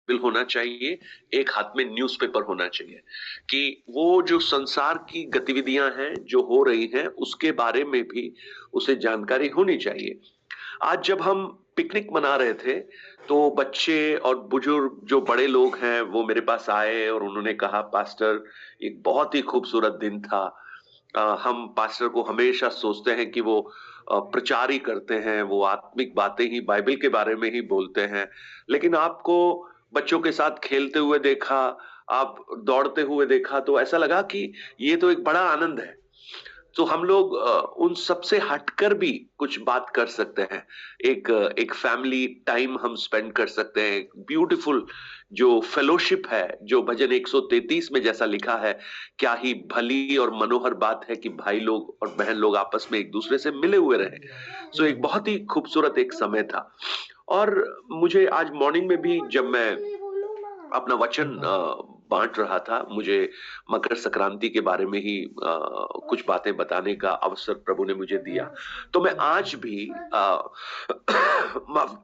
Bill होना चाहिए, एक हाथ में न्यूज़पेपर होना चाहिए कि वो जो संसार की गतिविधियां हैं जो हो रही हैं उसके बारे में भी उसे जानकारी होनी चाहिए। आज जब हम पिकनिक मना रहे थे तो बच्चे और बुजुर्ग जो बड़े लोग हैं वो मेरे पास आए और उन्होंने कहा पास्टर एक बहुत ही खूबसूरत दिन था। हम पास्टर को हमेशा सोचते हैं कि वो प्रचार ही करते हैं, वो आत्मिक बातें ही बाइबल के बारे में ही बोलते हैं। लेकिन आपको बच्चों के साथ खेलते हुए देखा, आप दौड़ते हुए देखा तो ऐसा लगा कि ये तो एक बड़ा आनंद है। तो हम लोग उन सब से हटकर भी कुछ बात कर सकते हैं। एक फैमिली टाइम हम स्पेंड कर सकते हैं। ब्यूटीफुल जो फेलोशिप है, जो भजन 133 में जैसा लिखा है, क्या ही भली और मनोहर बात है कि भाई लोग और बहन लोग आपस में एक दूसरे से मिले हुए रहे। सो एक बहुत ही खूबसूरत एक समय था। और मुझे आज मॉर्निंग में भी जब मैं अपना वचन बांट रहा था, मुझे मकर संक्रांति के बारे में ही कुछ बातें बताने का अवसर प्रभु ने मुझे दिया। तो मैं आज भी माफ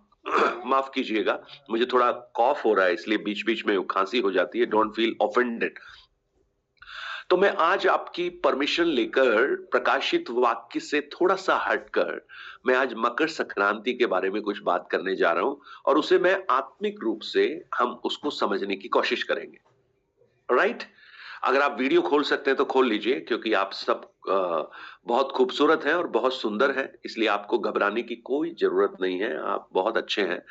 माफ कीजिएगा, मुझे थोड़ा कॉफ हो रहा है इसलिए बीच बीच में खांसी हो जाती है। Don't feel offended. तो मैं आज आपकी परमिशन लेकर प्रकाशित वाक्य से थोड़ा सा हटकर मैं आज मकर संक्रांति के बारे में कुछ बात करने जा रहा हूं और उसे मैं आत्मिक रूप से हम उसको समझने की कोशिश करेंगे। राइट? अगर आप वीडियो खोल सकते हैं तो खोल लीजिए, क्योंकि आप सब बहुत खूबसूरत हैं और बहुत सुंदर हैं, इसलिए आपको घबराने की कोई जरूरत नहीं है। आप बहुत अच्छे हैं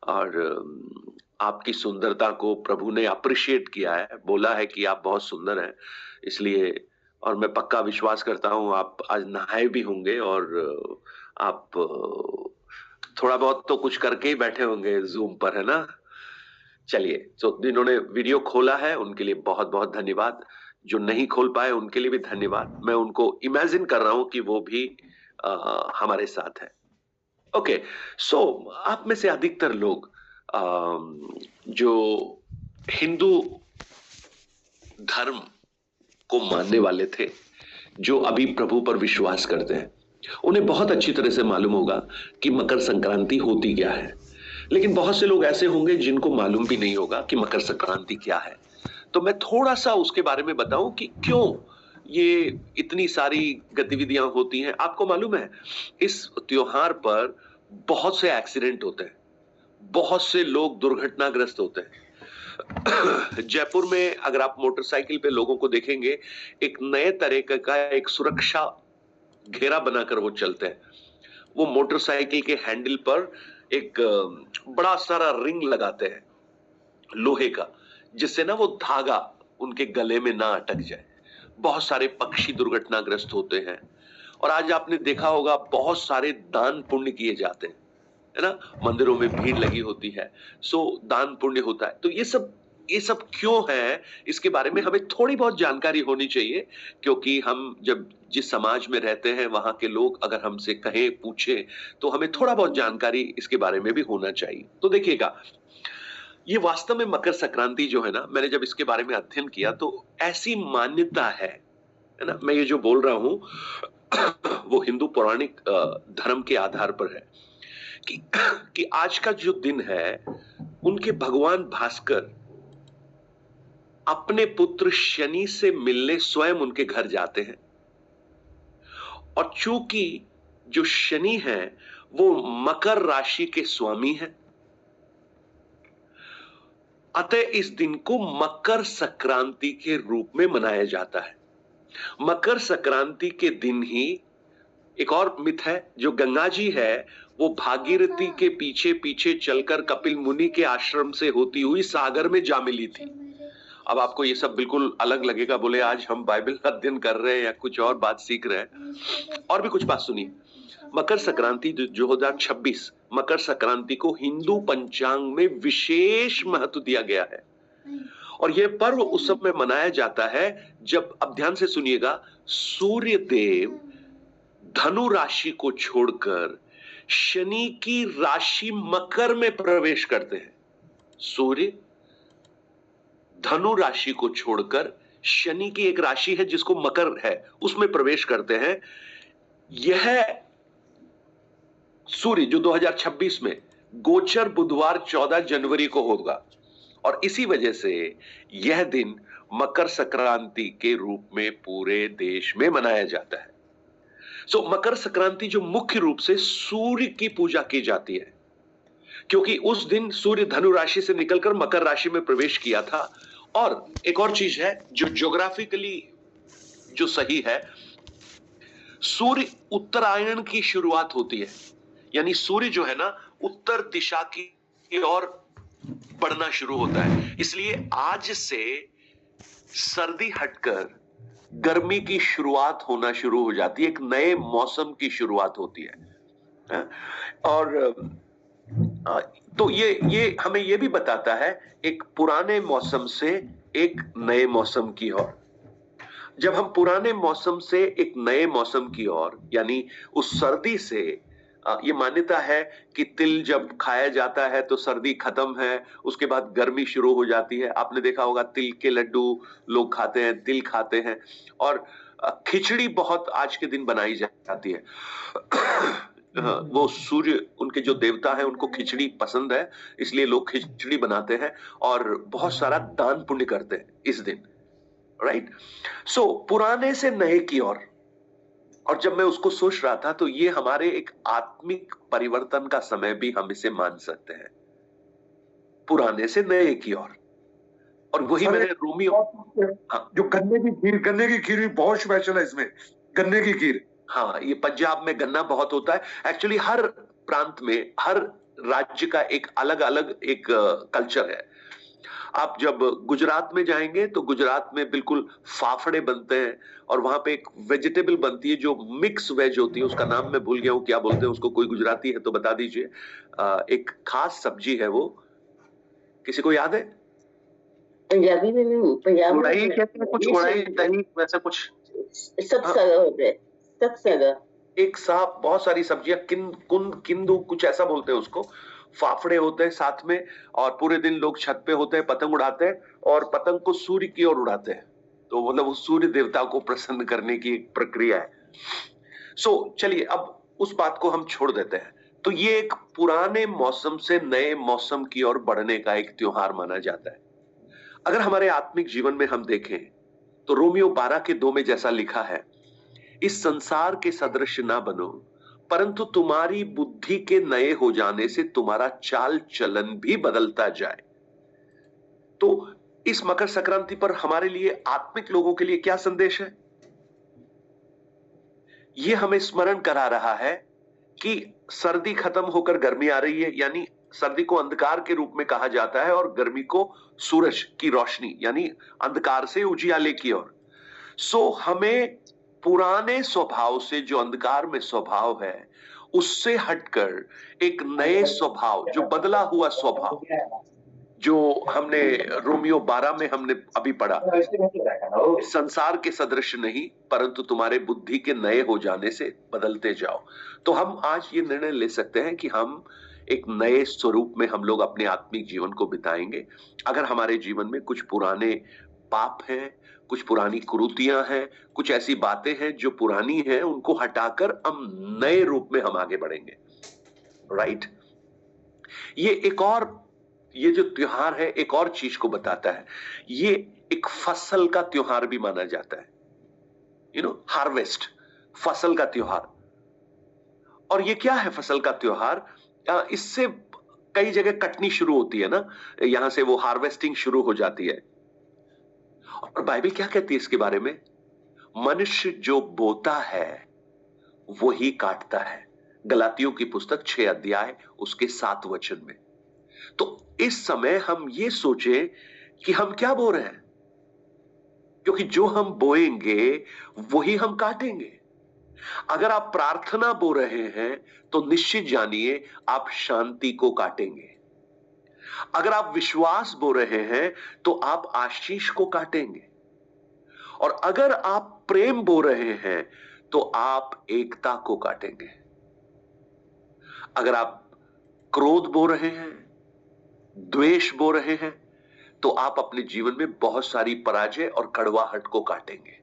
और आपकी सुंदरता को प्रभु ने अप्रिशिएट किया है, बोला है कि आप बहुत सुंदर हैं। इसलिए और मैं पक्का विश्वास करता हूं आप आज नहाए भी होंगे और आप थोड़ा बहुत तो कुछ करके ही बैठे होंगे जूम पर, है ना? चलिए, तो जिन्होंने वीडियो खोला है उनके लिए बहुत बहुत धन्यवाद। जो नहीं खोल पाए उनके लिए भी धन्यवाद। मैं उनको इमेजिन कर रहा हूं कि वो भी हमारे साथ है। ओके, सो आप में से अधिकतर लोग जो हिंदू धर्म को मानने वाले थे, जो अभी प्रभु पर विश्वास करते हैं, उन्हें बहुत अच्छी तरह से मालूम होगा कि मकर संक्रांति होती क्या है। लेकिन बहुत से लोग ऐसे होंगे जिनको मालूम भी नहीं होगा कि मकर संक्रांति क्या है। तो मैं थोड़ा सा उसके बारे में बताऊं कि क्यों ये इतनी सारी गतिविधियां होती हैं। आपको मालूम है इस त्योहार पर बहुत से एक्सीडेंट होते हैं, बहुत से लोग दुर्घटनाग्रस्त होते हैं। जयपुर में अगर आप मोटरसाइकिल पे लोगों को देखेंगे, एक नए तरह का एक सुरक्षा घेरा बनाकर वो चलते हैं। वो मोटरसाइकिल के हैंडल पर एक बड़ा सारा रिंग लगाते हैं लोहे का, जिससे ना वो धागा उनके गले में ना अटक जाए। बहुत सारे पक्षी दुर्घटनाग्रस्त होते हैं और आज आपने देखा होगा बहुत सारे दान पुण्य किए जाते हैं, है ना? मंदिरों में भीड़ लगी होती है, सो दान पुण्य होता है। तो ये सब क्यों है, इसके बारे में हमें थोड़ी बहुत जानकारी होनी चाहिए, क्योंकि हम जब जिस समाज में रहते हैं वहां के लोग अगर हमसे कहें पूछे तो हमें थोड़ा बहुत जानकारी इसके बारे में भी होना चाहिए। तो देखिएगा, ये वास्तव में मकर संक्रांति जो है ना, मैंने जब इसके बारे में अध्ययन किया तो ऐसी मान्यता है ना? मैं ये जो बोल रहा हूं वो हिंदू पौराणिक धर्म के आधार पर है कि कि आज का जो दिन है, उनके भगवान भास्कर अपने पुत्र शनि से मिलने स्वयं उनके घर जाते हैं। और चूंकि जो शनि है वो मकर राशि के स्वामी हैं, अतः इस दिन को मकर संक्रांति के रूप में मनाया जाता है। मकर संक्रांति के दिन ही एक और मिथ है, जो गंगा जी है वो भागीरथी के पीछे पीछे चलकर कपिल मुनि के आश्रम से होती हुई सागर में जा मिली थी। अब आपको ये सब बिल्कुल अलग लगेगा, बोले आज हम बाइबल अध्ययन कर रहे हैं या कुछ और बात सीख रहे हैं। और भी कुछ बात सुनिए। मकर संक्रांति 2026 मकर संक्रांति को हिंदू पंचांग में विशेष महत्व दिया गया है और यह पर्व उस समय मनाया जाता है जब, अब ध्यान से सुनिएगा, सूर्य देव धनु राशि को छोड़कर शनि की राशि मकर में प्रवेश करते हैं। सूर्य धनु राशि को छोड़कर शनि की एक राशि है जिसको मकर है, उसमें प्रवेश करते हैं। यह सूर्य जो 2026 में गोचर बुधवार 14 जनवरी को होगा, और इसी वजह से यह दिन मकर संक्रांति के रूप में पूरे देश में मनाया जाता है। मकर संक्रांति जो मुख्य रूप से सूर्य की पूजा की जाती है, क्योंकि उस दिन सूर्य धनु राशि से निकलकर मकर राशि में प्रवेश किया था। और एक और चीज है जो ज्योग्राफिकली जो सही है, सूर्य उत्तरायण की शुरुआत होती है, यानी सूर्य जो है ना उत्तर दिशा की ओर बढ़ना शुरू होता है। इसलिए आज से सर्दी हटकर गर्मी की शुरुआत होना शुरू हो जाती है, एक नए मौसम की शुरुआत होती है। और तो ये हमें ये भी बताता है एक पुराने मौसम से एक नए मौसम की ओर। जब हम पुराने मौसम से एक नए मौसम की ओर, यानी उस सर्दी से, ये मान्यता है कि तिल जब खाया जाता है तो सर्दी खत्म है, उसके बाद गर्मी शुरू हो जाती है। आपने देखा होगा तिल के लड्डू लोग खाते हैं, तिल खाते हैं, और खिचड़ी बहुत आज के दिन बनाई जाती है। वो सूर्य, उनके जो देवता है उनको खिचड़ी पसंद है, इसलिए लोग खिचड़ी बनाते हैं और बहुत सारा दान पुण्य करते हैं इस दिन, राइट। पुराने से नए की ओर। और जब मैं उसको सोच रहा था तो ये हमारे एक आत्मिक परिवर्तन का समय भी हम इसे मान सकते हैं, पुराने से नए की ओर। और वही मैंने रोमियो, हाँ, जो गन्ने की खीर भी बहुत स्पेशल है इसमें, गन्ने की खीर। हाँ, ये पंजाब में गन्ना बहुत होता है। एक्चुअली हर प्रांत में, हर राज्य का एक अलग अलग एक कल्चर है। आप जब गुजरात में जाएंगे तो गुजरात में बिल्कुल फाफड़े बनते हैं, और वहां पे एक वेजिटेबल बनती है जो मिक्स वेज होती है, उसका नाम मैं भूल गया हूँ क्या बोलते हैं उसको, कोई गुजराती है तो बता दीजिए। एक खास सब्जी है वो, किसी को याद है? पंजाबी में भी, पंजाब उड़ाई कहते हैं कुछ, उड़ाई दही वैसा कुछ, सब सगा होता है, सब सगा। एक साथ बहुत सारी सब्जियां, किंदू कुछ ऐसा बोलते हैं उसको, फाफड़े होते हैं साथ में, और पूरे दिन लोग छत पे होते हैं, पतंग उड़ाते हैं, और पतंग को सूर्य की ओर उड़ाते हैं। तो मतलब उस सूर्य देवता को प्रसन्न करने की एक प्रक्रिया है। चलिए अब उस बात को हम छोड़ देते हैं। तो ये एक पुराने मौसम से नए मौसम की ओर बढ़ने का एक त्योहार माना जाता है। अगर हमारे आत्मिक जीवन में हम देखें तो रोमियो 12:2 में जैसा लिखा है, इस संसार के सदृश ना बनो, परंतु तुम्हारी बुद्धि के नए हो जाने से तुम्हारा चाल चलन भी बदलता जाए। तो इस मकर संक्रांति पर हमारे लिए, आत्मिक लोगों के लिए क्या संदेश है? यह हमें स्मरण करा रहा है कि सर्दी खत्म होकर गर्मी आ रही है, यानी सर्दी को अंधकार के रूप में कहा जाता है और गर्मी को सूरज की रोशनी, यानी अंधकार से उजियाले की ओर। हमें पुराने स्वभाव से, जो अंधकार में स्वभाव है, उससे हटकर एक नए स्वभाव, जो बदला हुआ स्वभाव, जो हमने रोमियो 12 में हमने अभी पढ़ा, संसार के सदृश नहीं परंतु तुम्हारे बुद्धि के नए हो जाने से बदलते जाओ। तो हम आज ये निर्णय ले सकते हैं कि हम एक नए स्वरूप में हम लोग अपने आत्मिक जीवन को बिताएंगे। अगर हमारे जीवन में कुछ पुराने पाप हैं, कुछ पुरानी कुरीतियां हैं, कुछ ऐसी बातें हैं जो पुरानी हैं, उनको हटाकर हम नए रूप में हम आगे बढ़ेंगे, राइट। ये जो त्योहार है एक और चीज को बताता है। ये एक फसल का त्योहार भी माना जाता है, हार्वेस्ट, फसल का त्योहार। और ये क्या है फसल का त्योहार? इससे कई जगह कटनी शुरू होती है ना, यहां से वो हार्वेस्टिंग शुरू हो जाती है। और बाइबल क्या कहती है इसके बारे में? मनुष्य जो बोता है वो ही काटता है। गलातियों की पुस्तक 6 अध्याय उसके 7 वचन में। तो इस समय हम ये सोचें कि हम क्या बो रहे हैं, क्योंकि जो हम बोएंगे वही हम काटेंगे। अगर आप प्रार्थना बो रहे हैं तो निश्चित जानिए आप शांति को काटेंगे। अगर आप विश्वास बो रहे हैं तो आप आशीष को काटेंगे। और अगर आप प्रेम बो रहे हैं तो आप एकता को काटेंगे। अगर आप क्रोध बो रहे हैं, द्वेष बो रहे हैं, तो आप अपने जीवन में बहुत सारी पराजय और कड़वाहट को काटेंगे।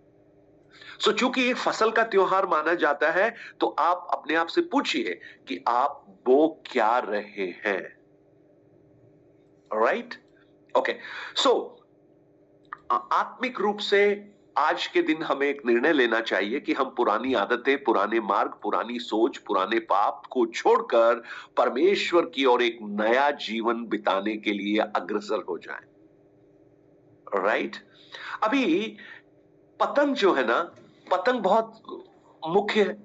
चूंकि एक फसल का त्योहार माना जाता है तो आप अपने आप से पूछिए कि आप बो क्या रहे हैं, राइट। ओके, सो आत्मिक रूप से आज के दिन हमें एक निर्णय लेना चाहिए कि हम पुरानी आदतें, पुराने मार्ग, पुरानी सोच, पुराने पाप को छोड़कर परमेश्वर की ओर एक नया जीवन बिताने के लिए अग्रसर हो जाएं। राइट? अभी पतंग जो है ना, पतंग बहुत मुख्य है।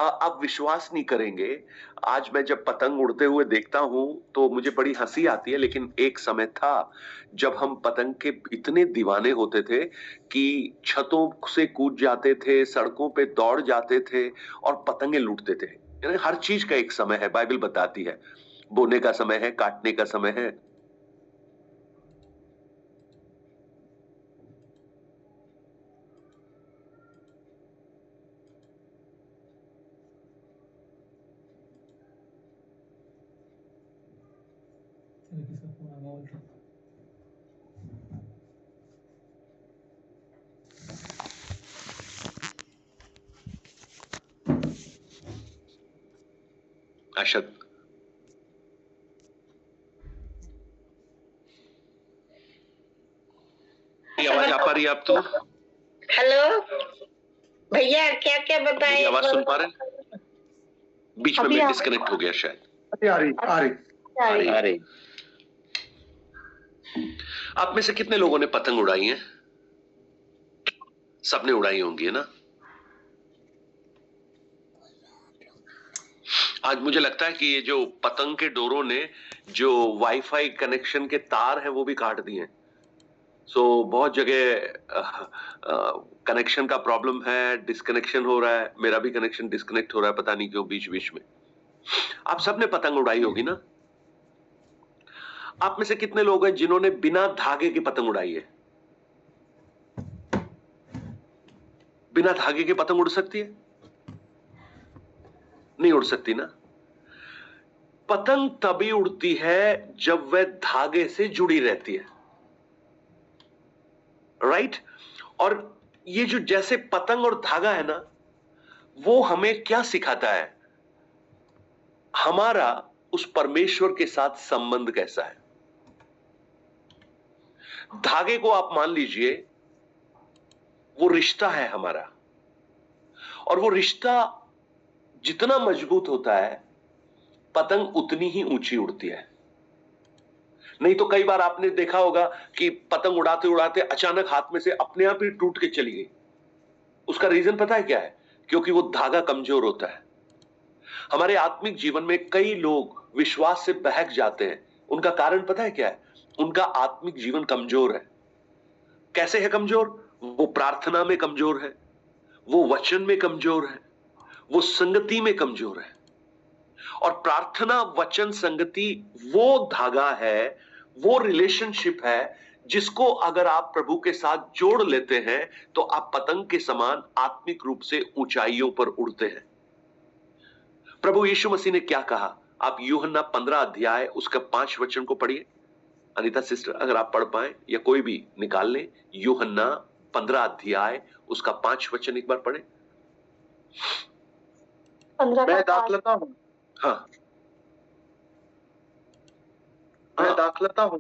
आप विश्वास नहीं करेंगे, आज मैं जब पतंग उड़ते हुए देखता हूं तो मुझे बड़ी हंसी आती है, लेकिन एक समय था जब हम पतंग के इतने दीवाने होते थे कि छतों से कूद जाते थे, सड़कों पे दौड़ जाते थे और पतंगे लूटते थे। यानी हर चीज का एक समय है, बाइबल बताती है। बोने का समय है, काटने का समय है। अशद, आवाज आ पा रही है आप? तो हेलो भैया, क्या क्या बताए? आवाज सुन पा रहे हैं? बीच में मैं डिस्कनेक्ट हो गया शायद। आ रही। आप में से कितने लोगों ने पतंग उड़ाई है? सबने उड़ाई होंगी, है ना? आज मुझे लगता है कि ये जो पतंग के डोरों ने जो वाईफाई कनेक्शन के तार हैं वो भी काट दिए। सो बहुत जगह कनेक्शन का प्रॉब्लम है, डिस्कनेक्शन हो रहा है। मेरा भी कनेक्शन डिस्कनेक्ट हो रहा है, पता नहीं क्यों बीच बीच में। आप सबने पतंग उड़ाई होगी ना? आप में से कितने लोग हैं जिन्होंने बिना धागे की पतंग उड़ाई है? बिना धागे के पतंग उड़ सकती है? नहीं उड़ सकती ना। पतंग तभी उड़ती है जब वह धागे से जुड़ी रहती है। राइट? और ये जो जैसे पतंग और धागा है ना, वो हमें क्या सिखाता है? हमारा उस परमेश्वर के साथ संबंध कैसा है। धागे को आप मान लीजिए वो रिश्ता है हमारा, और वो रिश्ता जितना मजबूत होता है पतंग उतनी ही ऊंची उड़ती है। नहीं तो कई बार आपने देखा होगा कि पतंग उड़ाते उड़ाते अचानक हाथ में से अपने आप ही टूट के चली गई। उसका रीजन पता है क्या है? क्योंकि वो धागा कमजोर होता है। हमारे आत्मिक जीवन में कई लोग विश्वास से बहक जाते हैं। उनका कारण पता है क्या है? उनका आत्मिक जीवन कमजोर है। कैसे है कमजोर? वो प्रार्थना में कमजोर है, वो वचन में कमजोर है, वो संगति में कमजोर है। और प्रार्थना, वचन, संगति वो धागा है, वो रिलेशनशिप है जिसको अगर आप प्रभु के साथ जोड़ लेते हैं तो आप पतंग के समान आत्मिक रूप से ऊंचाइयों पर उड़ते हैं। प्रभु यीशु मसीह ने क्या कहा? आप यूहन्ना 15 अध्याय उसका 5 वचन को पढ़िए। अनीता सिस्टर अगर आप पढ़ पाए या कोई भी निकाल ले, यूहन्ना 15 अध्याय उसका 5 वचन एक बार पढ़े। मैं दाखलता हूँ। हाँ, मैं दाखलता हूँ,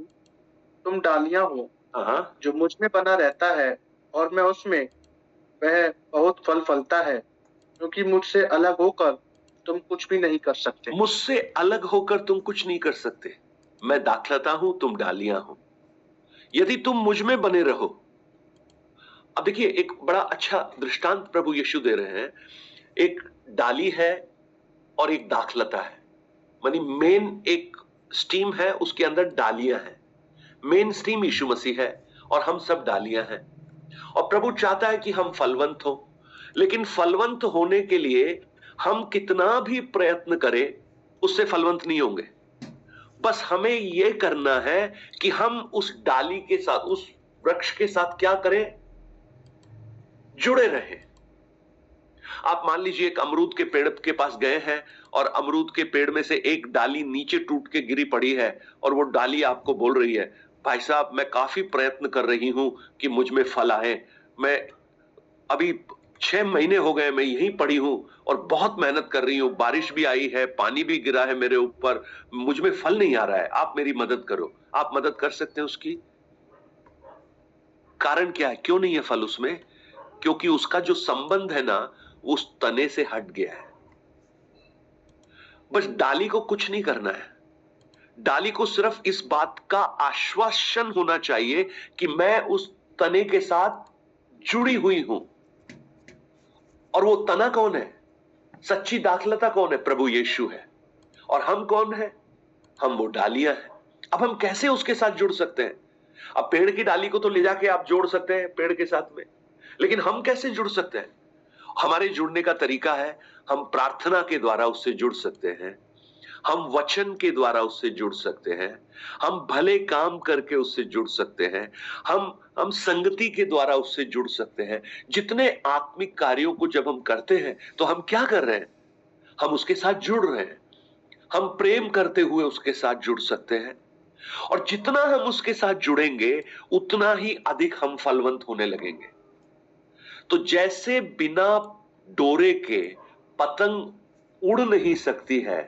तुम डालियां हो। हाँ, जो मुझ में बना रहता है और मैं उसमें, वह बहुत फल फलता है, क्योंकि मुझसे अलग होकर तुम कुछ भी नहीं कर सकते। मुझसे अलग होकर तुम कुछ नहीं कर सकते। मैं दाखलता हूं, तुम डालियां हो। यदि तुम मुझ में बने रहो। अब देखिए एक बड़ा अच्छा दृष्टांत प्रभु यीशु दे रहे हैं। एक डाली है और एक दाखलता है। मानी मेन एक स्टीम है, उसके अंदर डालियां हैं। मेन स्ट्रीम यीशु मसीह है और हम सब डालियां हैं। और प्रभु चाहता है कि हम फलवंत हो, लेकिन फलवंत होने के लिए हम कितना भी प्रयत्न करें उससे फलवंत नहीं होंगे। बस हमें यह करना है कि हम उस डाली के साथ, उस वृक्ष के साथ क्या करें? जुड़े रहें। आप मान लीजिए एक अमरूद के पेड़ के पास गए हैं और अमरूद के पेड़ में से एक डाली नीचे टूट के गिरी पड़ी है और वो डाली आपको बोल रही है, भाई साहब मैं काफी प्रयत्न कर रही हूं कि मुझ में फल आए। मैं अभी 6 महीने हो गए मैं यहीं पड़ी हूं और बहुत मेहनत कर रही हूं, बारिश भी आई है, पानी भी गिरा है मेरे ऊपर, मुझ में फल नहीं आ रहा है, आप मेरी मदद करो। आप मदद कर सकते हैं उसकी? कारण क्या है, क्यों नहीं है फल उसमें? क्योंकि उसका जो संबंध है ना, उस तने से हट गया है। बस डाली को कुछ नहीं करना है। डाली को सिर्फ इस बात का आश्वासन होना चाहिए कि मैं उस तने के साथ जुड़ी हुई हूं। और वो तना कौन है? सच्ची दाखलता कौन है? प्रभु यीशु है। और हम कौन है? हम वो डालियां हैं। अब हम कैसे उसके साथ जुड़ सकते हैं? अब पेड़ की डाली को तो ले जाके आप जोड़ सकते हैं पेड़ के साथ में, लेकिन हम कैसे जुड़ सकते हैं? हमारे जुड़ने का तरीका है, हम प्रार्थना के द्वारा उससे जुड़ सकते हैं, हम वचन के द्वारा उससे जुड़ सकते हैं, हम भले काम करके उससे जुड़ सकते हैं, हम संगति के द्वारा उससे जुड़ सकते हैं। जितने आत्मिक कार्यों को जब हम करते हैं तो हम क्या कर रहे हैं? हम उसके साथ जुड़ रहे हैं। हम प्रेम करते हुए उसके साथ जुड़ सकते हैं, और जितना हम उसके साथ जुड़ेंगे उतना ही अधिक हम फलवंत होने लगेंगे। तो जैसे बिना डोरे के पतंग उड़ नहीं सकती है,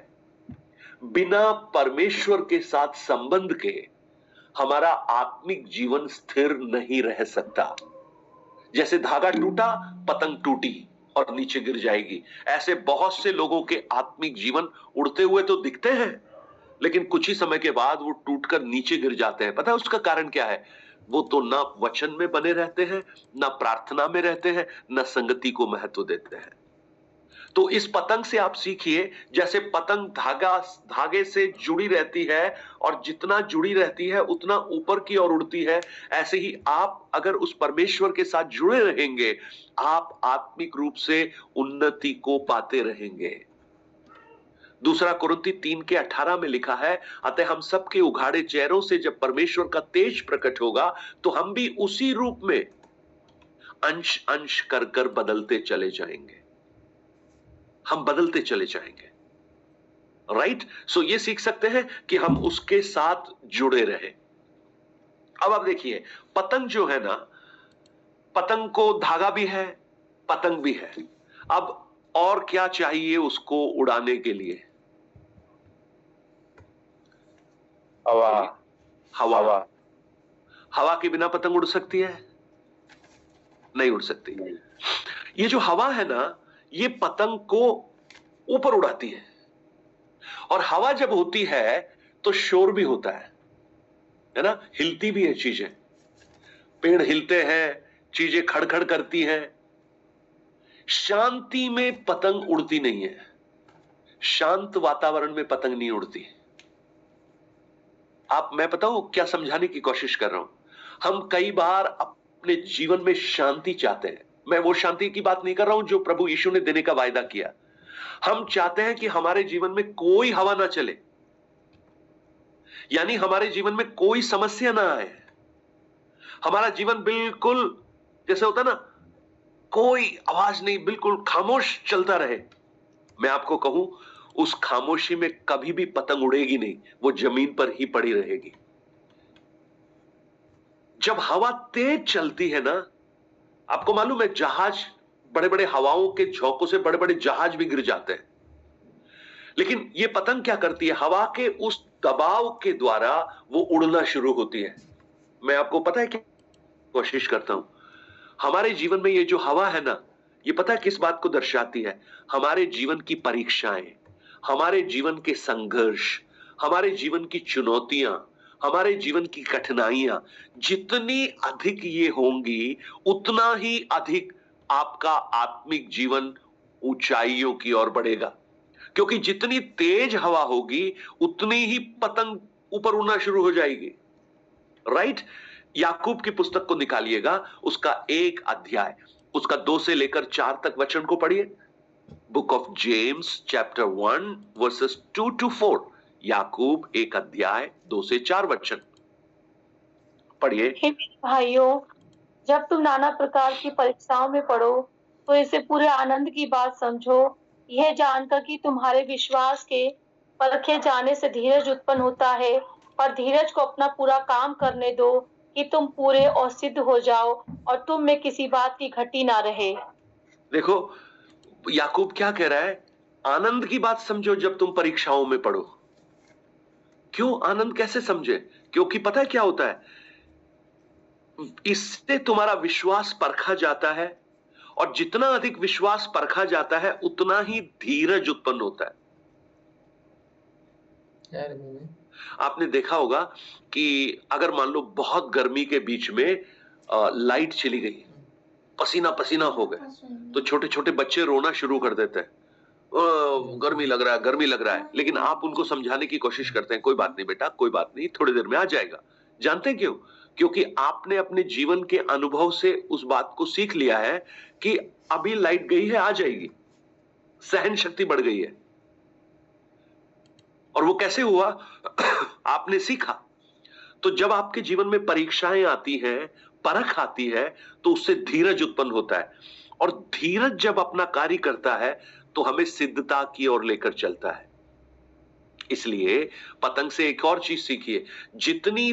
बिना परमेश्वर के साथ संबंध के हमारा आत्मिक जीवन स्थिर नहीं रह सकता। जैसे धागा टूटा, पतंग टूटी और नीचे गिर जाएगी। ऐसे बहुत से लोगों के आत्मिक जीवन उड़ते हुए तो दिखते हैं, लेकिन कुछ ही समय के बाद वो टूटकर नीचे गिर जाते हैं। पता है उसका कारण क्या है? वो तो ना वचन में बने रहते हैं, ना प्रार्थना में रहते हैं, ना संगति को महत्व देते हैं। तो इस पतंग से आप सीखिए, जैसे पतंग धागे से जुड़ी रहती है और जितना जुड़ी रहती है उतना ऊपर की ओर उड़ती है, ऐसे ही आप अगर उस परमेश्वर के साथ जुड़े रहेंगे, आप आत्मिक रूप से उन्नति को पाते रहेंगे। दूसरा कुरिन्थी 3:18 में लिखा है, अतः हम सबके उघाड़े चेहरों से जब परमेश्वर का तेज प्रकट होगा तो हम भी उसी रूप में अंश अंश कर कर बदलते चले जाएंगे। हम बदलते चले जाएंगे। राइट? सो ये सीख सकते हैं कि हम उसके साथ जुड़े रहे। अब आप देखिए, पतंग जो है ना, पतंग को धागा भी है, पतंग भी है। अब और क्या चाहिए उसको उड़ाने के लिए? हवा। हवा। हवा के बिना पतंग उड़ सकती है? नहीं उड़ सकती। ये जो हवा है ना, ये पतंग को ऊपर उड़ाती है। और हवा जब होती है तो शोर भी होता है ना? हिलती भी है चीजें, पेड़ हिलते हैं, चीजें खड़खड़ करती हैं। शांति में पतंग उड़ती नहीं है। शांत वातावरण में पतंग नहीं उड़ती। मैं बताऊं क्या समझाने की कोशिश कर रहा हूं? हम कई बार अपने जीवन में शांति चाहते हैं। मैं वो शांति की बात नहीं कर रहा हूं जो प्रभु यीशु ने देने का वायदा किया। हम चाहते हैं कि हमारे जीवन में कोई हवा ना चले, यानी हमारे जीवन में कोई समस्या ना आए। हमारा जीवन बिल्कुल जैसे होता ना, कोई आवाज नहीं, बिल्कुल खामोश चलता रहे। मैं आपको कहूं, उस खामोशी में कभी भी पतंग उड़ेगी नहीं, वो जमीन पर ही पड़ी रहेगी। जब हवा तेज चलती है ना, आपको मालूम है जहाज, बड़े बड़े हवाओं के झोंकों से बड़े बड़े जहाज भी गिर जाते हैं। लेकिन ये पतंग क्या करती है? हवा के उस दबाव के द्वारा वो उड़ना शुरू होती है। मैं आपको पता है क्या कोशिश करता हूं? हमारे जीवन में ये जो हवा है ना, ये पता है किस बात को दर्शाती है? हमारे जीवन की परीक्षाएं, हमारे जीवन के संघर्ष, हमारे जीवन की चुनौतियां, हमारे जीवन की कठिनाइयां, जितनी अधिक ये होंगी उतना ही अधिक आपका आत्मिक जीवन ऊंचाइयों की ओर बढ़ेगा। क्योंकि जितनी तेज हवा होगी उतनी ही पतंग ऊपर उड़ना शुरू हो जाएगी। राइट? याकूब की पुस्तक को निकालिएगा, उसका 1 अध्याय, उसका 2 से लेकर 4 तक वचन को पढ़िए। Book of James chapter 1 versus 2 to 4। याकूब 1 अध्याय 2 से 4 वचन पढ़िए। हे मेरे भाइयों, जब तुम नाना प्रकार की परीक्षाओं में पड़ो तो इसे पूरे आनंद की बात समझो, यह जानकर कि तुम्हारे विश्वास के परखे जाने से धीरज उत्पन्न होता है। पर धीरज को अपना पूरा काम करने दो कि तुम पूरे और सिद्ध हो जाओ और तुम में किसी बात की घटी ना रहे। देखो याकूब क्या कह रहा है? आनंद की बात समझो जब तुम परीक्षाओं में पढ़ो। क्यों आनंद कैसे समझे? क्योंकि पता है क्या होता है, इससे तुम्हारा विश्वास परखा जाता है, और जितना अधिक विश्वास परखा जाता है उतना ही धीरज उत्पन्न होता है। आपने देखा होगा कि अगर मान लो बहुत गर्मी के बीच में लाइट चली गई, पसीना पसीना हो गए, तो छोटे छोटे बच्चे रोना शुरू कर देते हैं, गर्मी लग रहा है, गर्मी लग रहा है। लेकिन आप उनको समझाने की कोशिश करते हैं, कोई बात नहीं बेटा, कोई बात नहीं, थोड़ी देर में आ जाएगा। जानते हैं क्यों? क्योंकि आपने अपने जीवन के अनुभव से उस बात को सीख लिया है कि अभी लाइट गई है, आ जाएगी, सहन शक्ति बढ़ गई है। और वो कैसे हुआ? आपने सीखा। तो जब आपके जीवन में परीक्षाएं आती हैं, परख आती है, तो उससे धीरज उत्पन्न होता है, और धीरज जब अपना कार्य करता है तो हमें सिद्धता की ओर लेकर चलता है। इसलिए पतंग से एक और चीज सीखिए, जितनी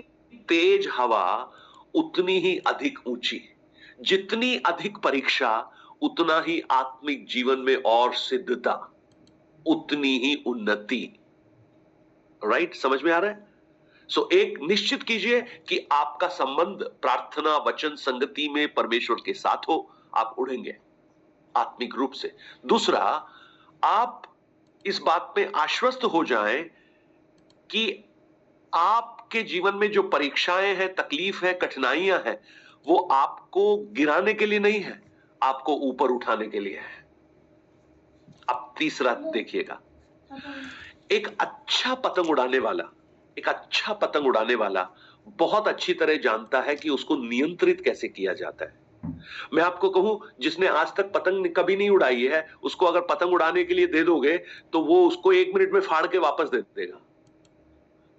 तेज हवा उतनी ही अधिक ऊंची, जितनी अधिक परीक्षा उतना ही आत्मिक जीवन में और सिद्धता, उतनी ही उन्नति। राइट? समझ में आ रहा है? सो एक निश्चित कीजिए कि आपका संबंध प्रार्थना, वचन, संगति में परमेश्वर के साथ हो, आप उड़ेंगे आत्मिक रूप से। दूसरा, आप इस बात में आश्वस्त हो जाएं कि आपके जीवन में जो परीक्षाएं हैं, तकलीफ है, कठिनाइयां हैं, वो आपको गिराने के लिए नहीं है, आपको ऊपर उठाने के लिए है। अब तीसरा देखिएगा, एक अच्छा पतंग उड़ाने वाला बहुत अच्छी तरह जानता है कि उसको नियंत्रित कैसे किया जाता है। मैं आपको कहूं, जिसने आज तक पतंग कभी नहीं उड़ाई है, उसको अगर पतंग उड़ाने के लिए दे दोगे तो वो उसको 1 मिनट में फाड़ के वापस दे देगा,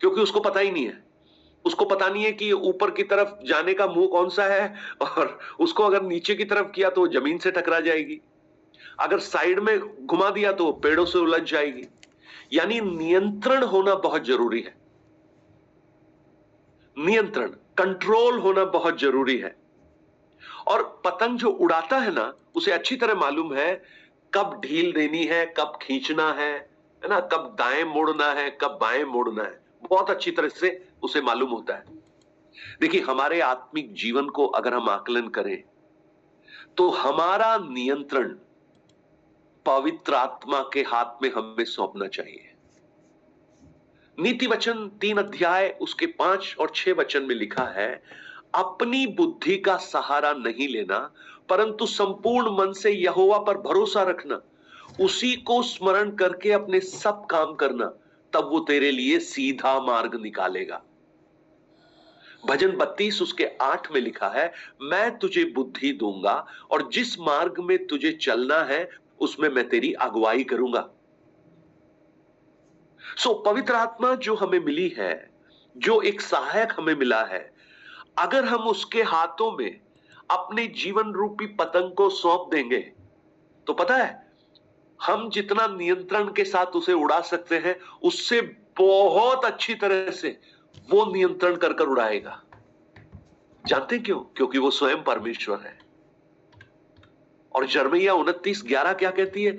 क्योंकि उसको पता ही नहीं है। उसको पता नहीं है कि ऊपर की तरफ जाने का मुंह कौन सा है, और उसको अगर नीचे की तरफ किया तो जमीन से टकरा जाएगी, अगर साइड में घुमा दिया तो पेड़ों से उलझ जाएगी। यानी नियंत्रण होना बहुत जरूरी है, नियंत्रण, कंट्रोल होना बहुत जरूरी है। और पतंग जो उड़ाता है ना, उसे अच्छी तरह मालूम है कब ढील देनी है, कब खींचना है ना, कब दाएं मोड़ना है, कब बाएं मोड़ना है, बहुत अच्छी तरह से उसे मालूम होता है। देखिए, हमारे आत्मिक जीवन को अगर हम आकलन करें तो हमारा नियंत्रण पवित्र आत्मा के हाथ में हमें सौंपना चाहिए। नीति वचन 3 अध्याय उसके 5 और 6 वचन में लिखा है, अपनी बुद्धि का सहारा नहीं लेना, परंतु संपूर्ण मन से यहोवा पर भरोसा रखना, उसी को स्मरण करके अपने सब काम करना, तब वो तेरे लिए सीधा मार्ग निकालेगा। भजन 32 उसके 8 में लिखा है, मैं तुझे बुद्धि दूंगा और जिस मार्ग में तुझे चलना है उसमें मैं तेरी अगुवाई करूंगा। सो पवित्र आत्मा जो हमें मिली है, जो एक सहायक हमें मिला है, अगर हम उसके हाथों में अपने जीवन रूपी पतंग को सौंप देंगे तो पता है, हम जितना नियंत्रण के साथ उसे उड़ा सकते हैं, उससे बहुत अच्छी तरह से वो नियंत्रण कर कर उड़ाएगा। जानते क्यों? क्योंकि वो स्वयं परमेश्वर है। और यिर्मयाह 29:11 क्या कहती है?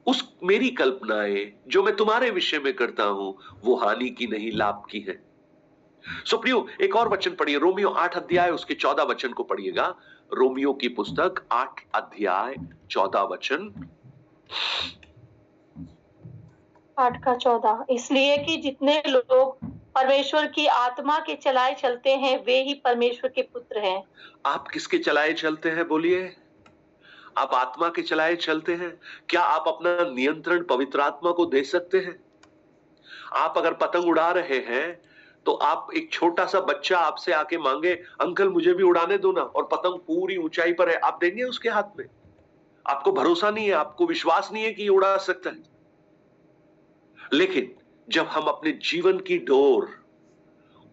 उस मेरी कल्पनाएं जो मैं तुम्हारे विषय में करता हूं वो हानि की नहीं, लाभ की है। सो प्रियो, एक और वचन पढ़िए, रोमियो 8 अध्याय उसके 14 वचन को पढ़िएगा। रोमियो की पुस्तक 8 अध्याय 14 वचन। 8 का 14, इसलिए कि जितने लोग परमेश्वर की आत्मा के चलाए चलते हैं वे ही परमेश्वर के पुत्र हैं। आप किसके चलाए चलते हैं? बोलिए, आप आत्मा के चलाए चलते हैं। क्या आप अपना नियंत्रण पवित्र आत्मा को दे सकते हैं? आप अगर पतंग उड़ा रहे हैं तो आप, एक छोटा सा बच्चा आपसे आके मांगे, अंकल मुझे भी उड़ाने दो ना, और पतंग पूरी ऊंचाई पर है, आप देंगे उसके हाथ में? आपको भरोसा नहीं है, आपको विश्वास नहीं है कि ये उड़ा सकता है। लेकिन जब हम अपने जीवन की डोर,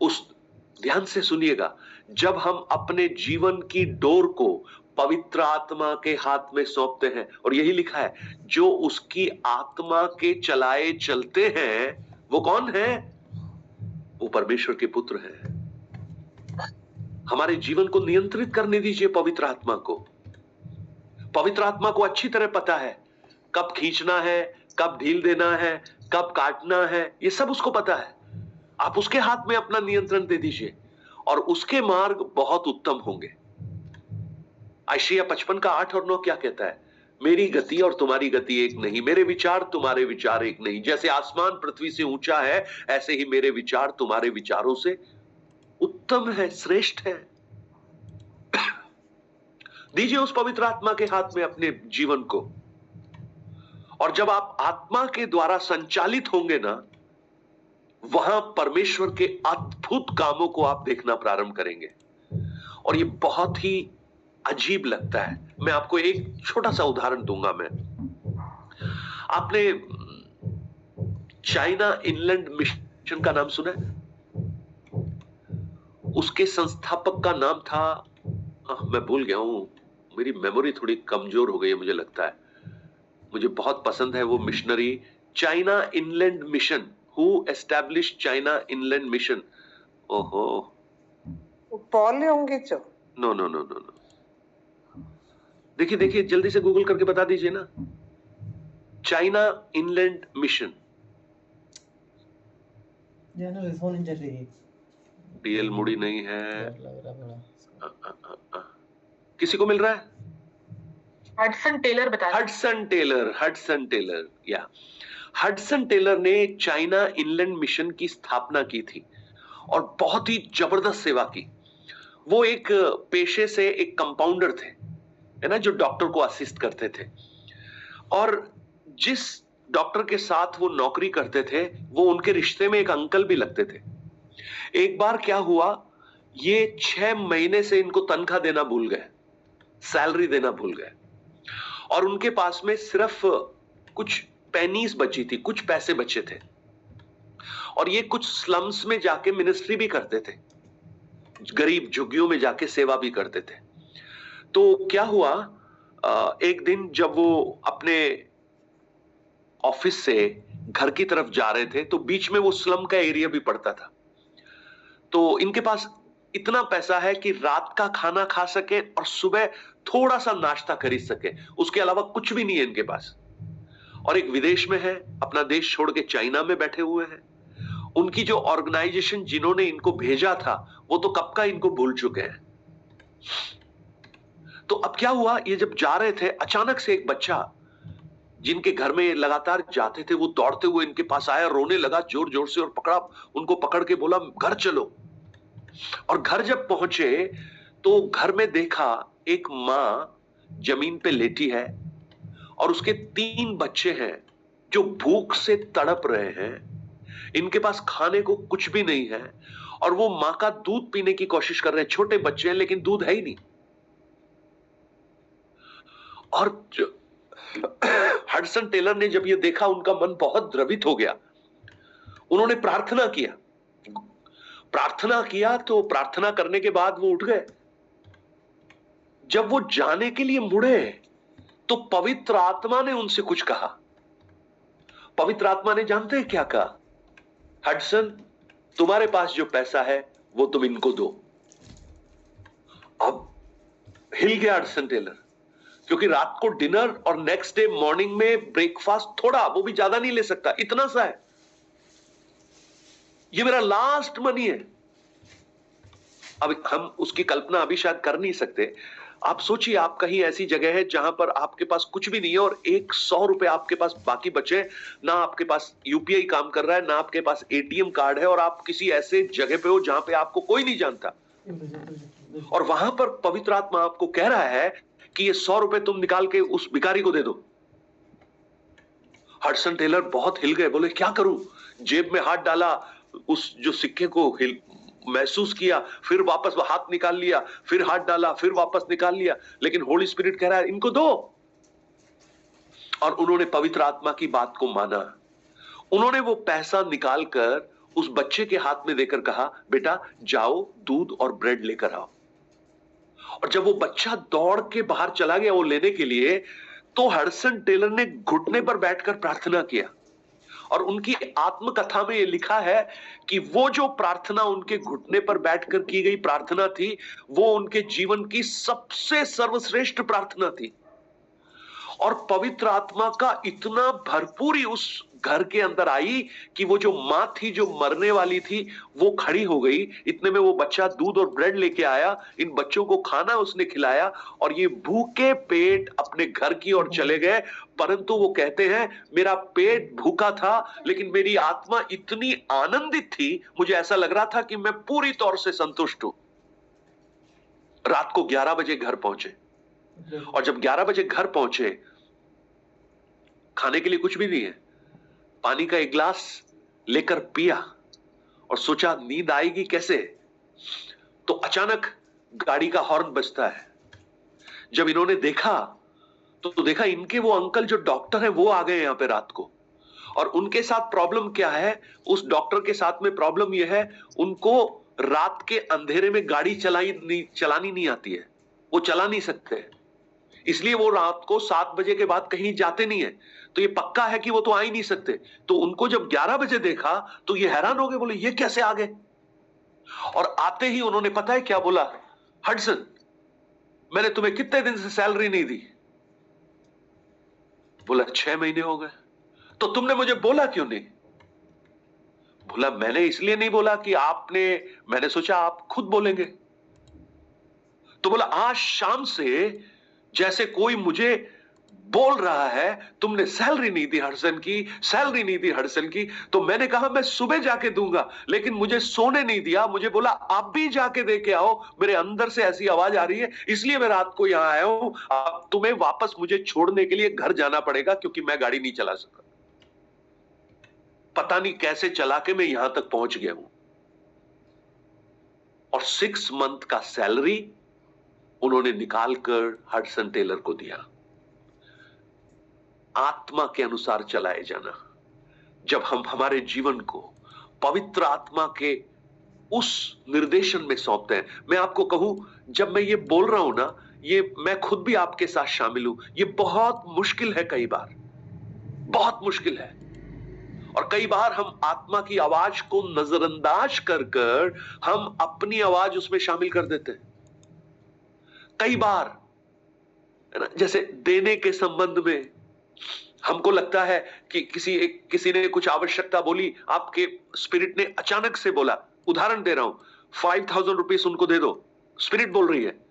उस, ध्यान से सुनिएगा, जब हम अपने जीवन की डोर को पवित्र आत्मा के हाथ में सौंपते हैं, और यही लिखा है, जो उसकी आत्मा के चलाए चलते हैं वो कौन है? वो परमेश्वर के पुत्र हैं। हमारे जीवन को नियंत्रित करने दीजिए पवित्र आत्मा को। पवित्र आत्मा को अच्छी तरह पता है कब खींचना है, कब ढील देना है, कब काटना है, ये सब उसको पता है। आप उसके हाथ में अपना नियंत्रण दे दीजिए और उसके मार्ग बहुत उत्तम होंगे। आयशिया 55:8 और 9 क्या कहता है? मेरी गति और तुम्हारी गति एक नहीं, मेरे विचार तुम्हारे विचार एक नहीं। जैसे आसमान पृथ्वी से ऊंचा है, ऐसे ही मेरे विचार तुम्हारे विचारों से उत्तम है, श्रेष्ठ है। दीजिए उस पवित्र आत्मा के हाथ में अपने जीवन को, और जब आप आत्मा के द्वारा संचालित होंगे ना, वहां परमेश्वर के अद्भुत कामों को आप देखना प्रारंभ करेंगे। और ये बहुत ही अजीब लगता है। मैं आपको एक छोटा सा उदाहरण दूंगा। आपने चाइना इनलैंड मिशन का नाम सुना है? उसके संस्थापक का नाम था, मैं भूल गया हूं, मेरी मेमोरी थोड़ी कमजोर हो गई है मुझे लगता है। मुझे बहुत पसंद है वो missionary, China Inland Mission. Who established China Inland Mission? ओहो, पॉल होंगे जो? No no no no no, देखिए देखिए, जल्दी से गूगल करके बता दीजिए ना। China Inland mission. डीएल मुड़ी नहीं है। किसी को मिल रहा है? हडसन टेलर बता रहे हैं। हडसन टेलर या हडसन टेलर ने चाइना इनलैंड मिशन की स्थापना की थी और बहुत ही जबरदस्त सेवा की। वो एक पेशे से एक कंपाउंडर थे, है ना, जो डॉक्टर को असिस्ट करते थे। और जिस डॉक्टर के साथ वो नौकरी करते थे, वो उनके रिश्ते में एक अंकल भी लगते थे। एक बार क्या हुआ, ये 6 महीने से इनको तनख्वाह देना भूल गए, सैलरी देना भूल गए, और उनके पास में सिर्फ कुछ पेनीज बची थी, कुछ पैसे बचे थे। और ये कुछ स्लम्स में जाके मिनिस्ट्री भी करते थे, गरीब झुग्गियों में जाके सेवा भी करते थे। तो क्या हुआ, एक दिन जब वो अपने ऑफिस से घर की तरफ जा रहे थे, तो बीच में वो स्लम का एरिया भी पड़ता था। तो इनके पास इतना पैसा है कि रात का खाना खा सके और सुबह थोड़ा सा नाश्ता खरीद सके, उसके अलावा कुछ भी नहीं है इनके पास। और एक विदेश में है, अपना देश छोड़ के चाइना में बैठे हुए हैं। उनकी जो ऑर्गेनाइजेशन जिन्होंने इनको भेजा था, वो तो कब का इनको भूल चुके हैं। तो अब क्या हुआ, ये जब जा रहे थे, अचानक से एक बच्चा जिनके घर में लगातार जाते थे, वो दौड़ते हुए इनके पास आया, रोने लगा जोर जोर से, और उनको पकड़ के बोला, घर चलो। और घर जब पहुंचे तो घर में देखा एक मां जमीन पे लेटी है और उसके 3 बच्चे हैं जो भूख से तड़प रहे हैं। इनके पास खाने को कुछ भी नहीं है और वो मां का दूध पीने की कोशिश कर रहे हैं। छोटे बच्चे हैं लेकिन दूध है ही नहीं। और हडसन टेलर ने जब ये देखा, उनका मन बहुत द्रवित हो गया। उन्होंने प्रार्थना किया तो प्रार्थना करने के बाद वो उठ गए। जब वो जाने के लिए मुड़े तो पवित्र आत्मा ने उनसे कुछ कहा। पवित्र आत्मा ने जानते हैं क्या कहा? हडसन, तुम्हारे पास जो पैसा है वो तुम इनको दो। अब हिल गया हडसन टेलर, क्योंकि रात को डिनर और नेक्स्ट डे मॉर्निंग में ब्रेकफास्ट, थोड़ा, वो भी ज्यादा नहीं ले सकता, इतना सा है। ये मेरा लास्ट मनी है। अब हम उसकी कल्पना अभी शायद कर नहीं सकते। आप सोचिए, आप कहीं ऐसी जगह है जहां पर आपके पास कुछ भी नहीं है और 100 रुपए आपके पास बाकी बचे, ना आपके पास यूपीआई काम कर रहा है, ना आपके पास एटीएम कार्ड है, और आप किसी ऐसे जगह पे हो जहां पे आपको कोई नहीं जानता। और वहां पर पवित्र आत्मा आपको कह रहा है कि ये 100 रुपए तुम निकाल के उस भिखारी को दे दो। हडसन टेलर बहुत हिल गए, बोले क्या करूं? जेब में हाथ डाला, उस जो सिक्के को महसूस किया, फिर वापस हाथ निकाल लिया, फिर हाथ डाला, फिर वापस निकाल लिया, लेकिन होली स्पिरिट कह रहा है इनको दो। और उन्होंने पवित्र आत्मा की बात को माना। उन्होंने वो पैसा निकालकर उस बच्चे के हाथ में देकर कहा, बेटा जाओ दूध और ब्रेड लेकर आओ। और जब वो बच्चा दौड़ के बाहर चला गया वो लेने के लिए, तो हडसन टेलर ने घुटने पर बैठकर प्रार्थना किया। और उनकी आत्मकथा में ये लिखा है कि वो जो प्रार्थना उनके घुटने पर बैठकर की गई प्रार्थना थी, वो उनके जीवन की सबसे सर्वश्रेष्ठ प्रार्थना थी। और पवित्र आत्मा का इतना भरपूरी उस घर के अंदर आई कि वो जो माँ थी जो मरने वाली थी वो खड़ी हो गई। इतने में वो बच्चा दूध और ब्रेड लेके आया, इन बच्चों को खाना उसने खिलाया और ये भूखे पेट अपने घर की ओर चले गए। परंतु वो कहते हैं मेरा पेट भूखा था लेकिन मेरी आत्मा इतनी आनंदित थी, मुझे ऐसा लग रहा था कि मैं पूरी तौर से संतुष्ट हूं। रात को 11 बजे घर पहुंचे और जब 11 बजे घर पहुंचे, खाने के लिए कुछ भी नहीं है, पानी का एक गिलास लेकर पिया और सोचा नींद आएगी कैसे। तो अचानक गाड़ी का हॉर्न बजता है। जब इन्होंने देखा तो देखा इनके वो अंकल जो डॉक्टर है वो आ गए यहां पे रात को। और उनके साथ प्रॉब्लम क्या है, उस डॉक्टर के साथ में प्रॉब्लम यह है उनको रात के अंधेरे में गाड़ी चलानी नहीं आती है, वो चला नहीं सकते, इसलिए वो रात को 7 बजे के बाद कहीं जाते नहीं है। तो ये पक्का है कि वो तो आ ही नहीं सकते। तो उनको जब 11 बजे देखा तो ये हैरान हो गए, बोले ये कैसे आ गए। और आते ही उन्होंने पता है क्या बोला, हडसन मैंने तुम्हें कितने दिन से सैलरी नहीं दी। बोला 6 महीने हो गए। तो तुमने मुझे बोला क्यों नहीं। बोला मैंने इसलिए नहीं बोला कि मैंने सोचा आप खुद बोलेंगे। तो बोला आज शाम से जैसे कोई मुझे बोल रहा है तुमने सैलरी नहीं दी हडसन की, सैलरी नहीं दी हडसन की। तो मैंने कहा मैं सुबह जाके दूंगा, लेकिन मुझे सोने नहीं दिया। मुझे बोला आप भी जाके दे के आओ, मेरे अंदर से ऐसी आवाज आ रही है, इसलिए मैं रात को यहां आया हूं। अब तुम्हें वापस मुझे छोड़ने के लिए घर जाना पड़ेगा क्योंकि मैं गाड़ी नहीं चला सका। पता नहीं कैसे चला के मैं यहां तक पहुंच गया हूं। और 6 मंथ का सैलरी उन्होंने निकालकर हडसन टेलर को दिया। आत्मा के अनुसार चलाए जाना। जब हम हमारे जीवन को पवित्र आत्मा के उस निर्देशन में सौंपते हैं, मैं आपको कहूं जब मैं ये बोल रहा हूं ना, ये मैं खुद भी आपके साथ शामिल हूं, ये बहुत मुश्किल है, कई बार बहुत मुश्किल है। और कई बार हम आत्मा की आवाज को नजरअंदाज कर हम अपनी आवाज उसमें शामिल कर देते हैं। कई बार जैसे देने के संबंध में हमको लगता है कि किसी ने कुछ आवश्यकता बोली, आपके स्पिरिट ने अचानक से बोला, उदाहरण दे रहा हूं, 5000 रुपीस उनको दे दो, स्पिरिट बोल रही है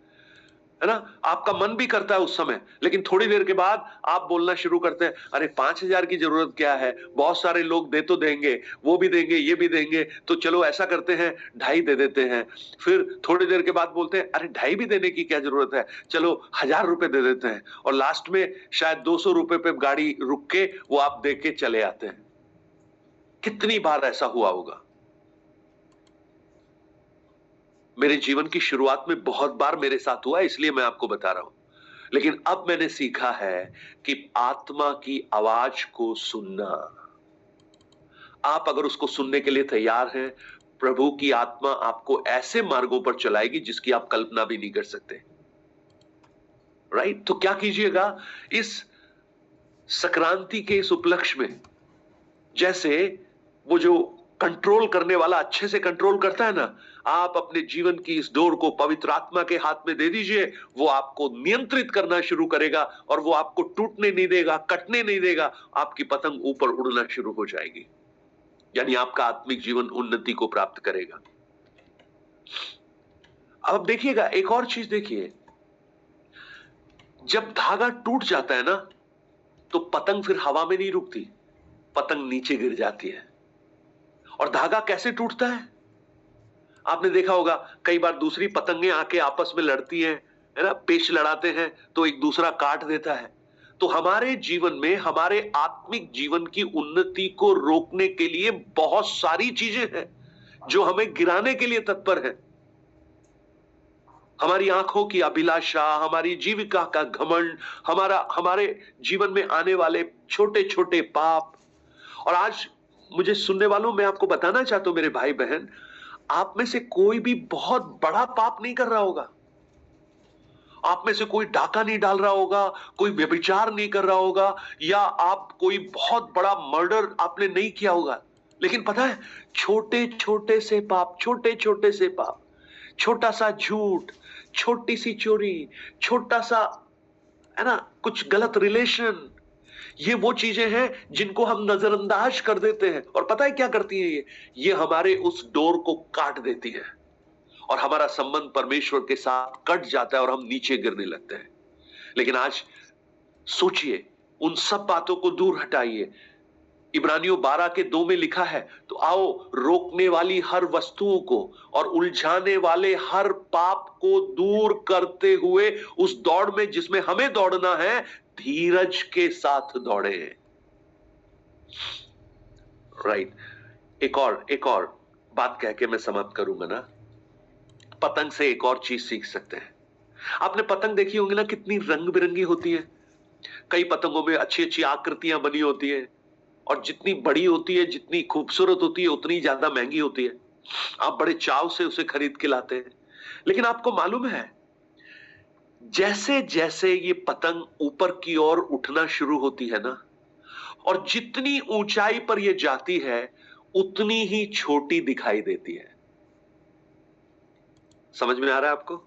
ना। आपका मन भी करता है उस समय, लेकिन थोड़ी देर के बाद आप बोलना शुरू करते हैं, अरे 5000 की जरूरत क्या है, बहुत सारे लोग दे तो देंगे, वो भी देंगे ये भी देंगे, तो चलो ऐसा करते हैं 2.5 दे देते हैं। फिर थोड़ी देर के बाद बोलते हैं अरे 2.5 भी देने की क्या जरूरत है, चलो 1000 रुपए दे देते हैं। और लास्ट में शायद 200 रुपए पे गाड़ी रुक के वो आप दे के चले आते हैं। कितनी बार ऐसा हुआ होगा। मेरे जीवन की शुरुआत में बहुत बार मेरे साथ हुआ, इसलिए मैं आपको बता रहा हूं। लेकिन अब मैंने सीखा है कि आत्मा की आवाज को सुनना। आप अगर उसको सुनने के लिए तैयार हैं, प्रभु की आत्मा आपको ऐसे मार्गों पर चलाएगी जिसकी आप कल्पना भी नहीं कर सकते। राइट? तो क्या कीजिएगा, इस संक्रांति के इस उपलक्ष्य में, जैसे वो जो कंट्रोल करने वाला अच्छे से कंट्रोल करता है ना, आप अपने जीवन की इस डोर को पवित्र आत्मा के हाथ में दे दीजिए। वो आपको नियंत्रित करना शुरू करेगा और वो आपको टूटने नहीं देगा, कटने नहीं देगा। आपकी पतंग ऊपर उड़ना शुरू हो जाएगी, यानी आपका आत्मिक जीवन उन्नति को प्राप्त करेगा। अब देखिएगा एक और चीज देखिए, जब धागा टूट जाता है ना तो पतंग फिर हवा में नहीं रुकती, पतंग नीचे गिर जाती है। और धागा कैसे टूटता है आपने देखा होगा, कई बार दूसरी पतंगें आके आपस में लड़ती हैं, है ना, पेच लड़ाते हैं तो एक दूसरा काट देता है। तो हमारे जीवन में, हमारे आत्मिक जीवन की उन्नति को रोकने के लिए बहुत सारी चीजें हैं जो हमें गिराने के लिए तत्पर है। हमारी आंखों की अभिलाषा, हमारी जीविका का घमंड, हमारे जीवन में आने वाले छोटे छोटे पाप। और आज मुझे सुनने वालों, मैं आपको बताना चाहता हूं मेरे भाई बहन, आप में से कोई भी बहुत बड़ा पाप नहीं कर रहा होगा। आप में से कोई डाका नहीं डाल रहा होगा, कोई व्यभिचार नहीं कर रहा होगा, या आप कोई बहुत बड़ा मर्डर आपने नहीं किया होगा। लेकिन पता है, छोटे छोटे से पाप, छोटे छोटे से पाप, छोटा सा झूठ, छोटी सी चोरी, छोटा सा, है ना, कुछ गलत रिलेशन, ये वो चीजें हैं जिनको हम नजरअंदाज कर देते हैं, और पता है क्या करती है ये हमारे उस डोर को काट देती है और हमारा संबंध परमेश्वर के साथ कट जाता है और हम नीचे गिरने लगते हैं। लेकिन आज सोचिए, उन सब बातों को दूर हटाइए। इब्रानियों 12:2 में लिखा है, तो आओ रोकने वाली हर वस्तुओं को और उलझाने वाले हर पाप को दूर करते हुए उस दौड़ में जिसमें हमें दौड़ना है, धीरज के साथ दौड़े। राइट। एक और बात कह के मैं समाप्त करूंगा ना। पतंग से एक और चीज सीख सकते हैं। आपने पतंग देखी होंगी ना, कितनी रंग बिरंगी होती है। कई पतंगों में अच्छी अच्छी आकृतियां बनी होती है, और जितनी बड़ी होती है, जितनी खूबसूरत होती है, उतनी ज्यादा महंगी होती है। आप बड़े चाव से उसे खरीद के लाते हैं। लेकिन आपको मालूम है, जैसे जैसे ये पतंग ऊपर की ओर उठना शुरू होती है ना, और जितनी ऊंचाई पर ये जाती है उतनी ही छोटी दिखाई देती है। समझ में आ रहा है आपको?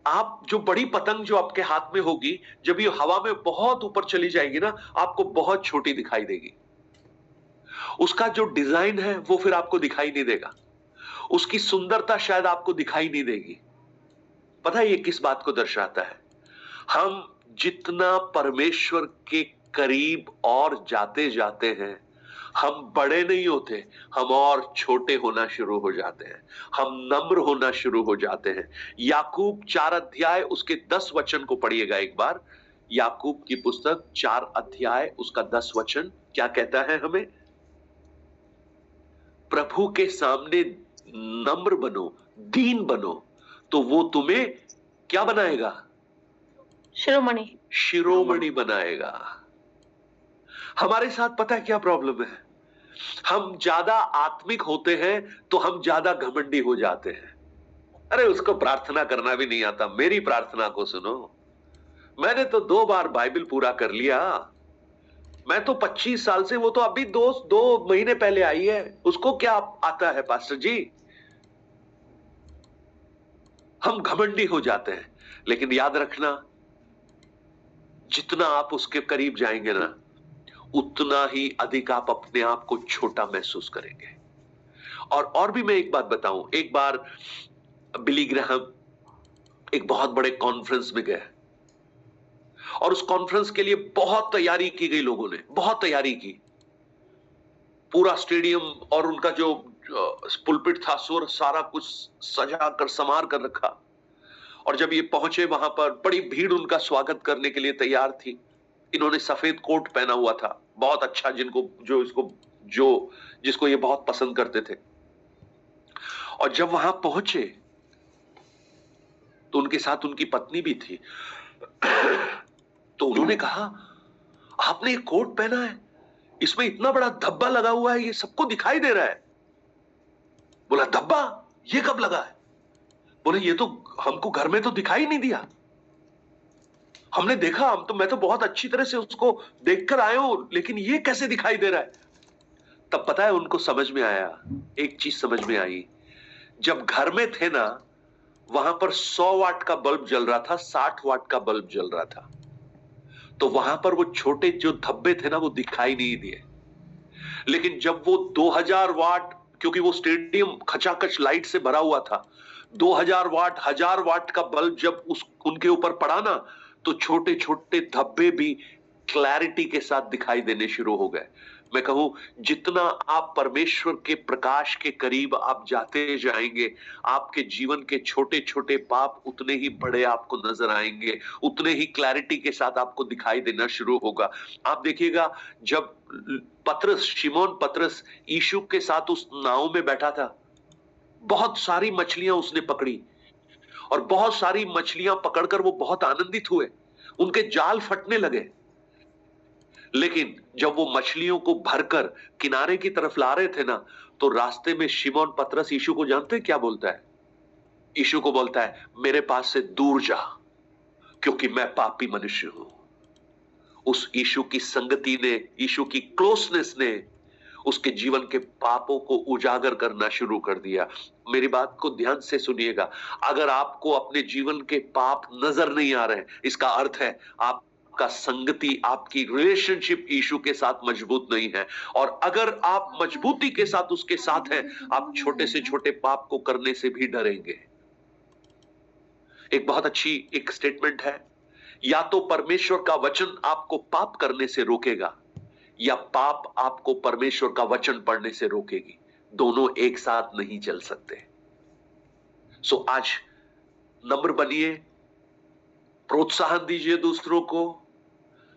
आप जो बड़ी पतंग जो आपके हाथ में होगी, जब ये हवा में बहुत ऊपर चली जाएगी ना, आपको बहुत छोटी दिखाई देगी। उसका जो डिजाइन है वो फिर आपको दिखाई नहीं देगा, उसकी सुंदरता शायद आपको दिखाई नहीं देगी। पता है ये किस बात को दर्शाता है? हम जितना परमेश्वर के करीब और जाते जाते हैं, हम बड़े नहीं होते, हम और छोटे होना शुरू हो जाते हैं, हम नम्र होना शुरू हो जाते हैं। याकूब 4 उसके 10 को पढ़िएगा एक बार। याकूब की पुस्तक 4 उसका 10 क्या कहता है हमें? प्रभु के सामने नम्र बनो, दीन बनो, तो वो तुम्हें क्या बनाएगा? शिरोमणि बनाएगा। हमारे साथ पता है क्या प्रॉब्लम है? हम ज्यादा आत्मिक होते हैं तो हम ज्यादा घमंडी हो जाते हैं। अरे उसको प्रार्थना करना भी नहीं आता। मेरी प्रार्थना को सुनो, मैंने तो 2 बार बाइबल पूरा कर लिया। मैं तो 25 साल से, वो तो अभी 2 महीने पहले आई है, उसको क्या आता है पास्टर जी? हम घमंडी हो जाते हैं। लेकिन याद रखना, जितना आप उसके करीब जाएंगे ना, उतना ही अधिक आप अपने आप को छोटा महसूस करेंगे। और भी मैं एक बात बताऊं, एक बार बिली ग्राहम एक बहुत बड़े कॉन्फ्रेंस में गए, और उस कॉन्फ्रेंस के लिए बहुत तैयारी की गई, लोगों ने बहुत तैयारी की। पूरा स्टेडियम और उनका जो पुलपिट था, सारा कुछ सजा कर संवार कर रखा। और जब ये पहुंचे वहां पर, बड़ी भीड़ उनका स्वागत करने के लिए तैयार थी। इन्होंने सफेद कोट पहना हुआ था, बहुत अच्छा, जिसको ये बहुत पसंद करते थे। और जब वहां पहुंचे तो उनके साथ उनकी पत्नी भी थी। तो उन्होंने कहा, आपने एक कोट पहना है, इसमें इतना बड़ा धब्बा लगा हुआ है, ये सबको दिखाई दे रहा है। बोला, धब्बा ये कब लगा है? बोले, ये तो हमको घर में तो दिखाई नहीं दिया, हमने देखा, मैं तो बहुत अच्छी तरह से उसको देखकर आया हूं, लेकिन ये कैसे दिखाई दे रहा है? तब पता है उनको समझ में आया, एक चीज समझ में आई। जब घर में थे ना, वहां पर 100 वाट का बल्ब जल रहा था, 60 वाट का बल्ब जल रहा था, तो वहां पर वो छोटे जो धब्बे थे ना, वो दिखाई नहीं दिए। लेकिन जब वो 2000 वाट, क्योंकि वो स्टेडियम खचाखच लाइट से भरा हुआ था, 2000 वाट 1000 वाट का बल्ब जब उनके ऊपर पड़ा ना, तो छोटे छोटे धब्बे भी क्लैरिटी के साथ दिखाई देने शुरू हो गए। मैं कहूं, जितना आप परमेश्वर के प्रकाश के करीब आप जाते जाएंगे, आपके जीवन के छोटे छोटे पाप उतने ही बड़े आपको नजर आएंगे, उतने ही क्लैरिटी के साथ आपको दिखाई देना शुरू होगा। आप देखिएगा, जब शिमोन पतरस यीशु के साथ उस नाव में बैठा था, बहुत सारी मछलियां उसने पकड़ी, और बहुत सारी मछलियां पकड़कर वो बहुत आनंदित हुए, उनके जाल फटने लगे। लेकिन जब वो मछलियों को भरकर किनारे की तरफ ला रहे थे ना, तो रास्ते में शिमोन पतरस यीशु को जानते हैं क्या बोलता है? यीशु को बोलता है, मेरे पास से दूर जा, क्योंकि मैं पापी मनुष्य हूं। उस यीशु की संगति ने, यीशु की क्लोजनेस ने उसके जीवन के पापों को उजागर करना शुरू कर दिया। मेरी बात को ध्यान से सुनिएगा, अगर आपको अपने जीवन के पाप नजर नहीं आ रहे, इसका अर्थ है आप आपका संगति, आपकी रिलेशनशिप यीशु के साथ मजबूत नहीं है। और अगर आप मजबूती के साथ उसके साथ हैं, आप छोटे से छोटे पाप को करने से भी डरेंगे। एक बहुत अच्छी एक स्टेटमेंट है, या तो परमेश्वर का वचन आपको पाप करने से रोकेगा, या पाप आपको परमेश्वर का वचन पढ़ने से रोकेगी। दोनों एक साथ नहीं चल सकते। सो आज नम्र बनिए, प्रोत्साहन दीजिए दूसरों को।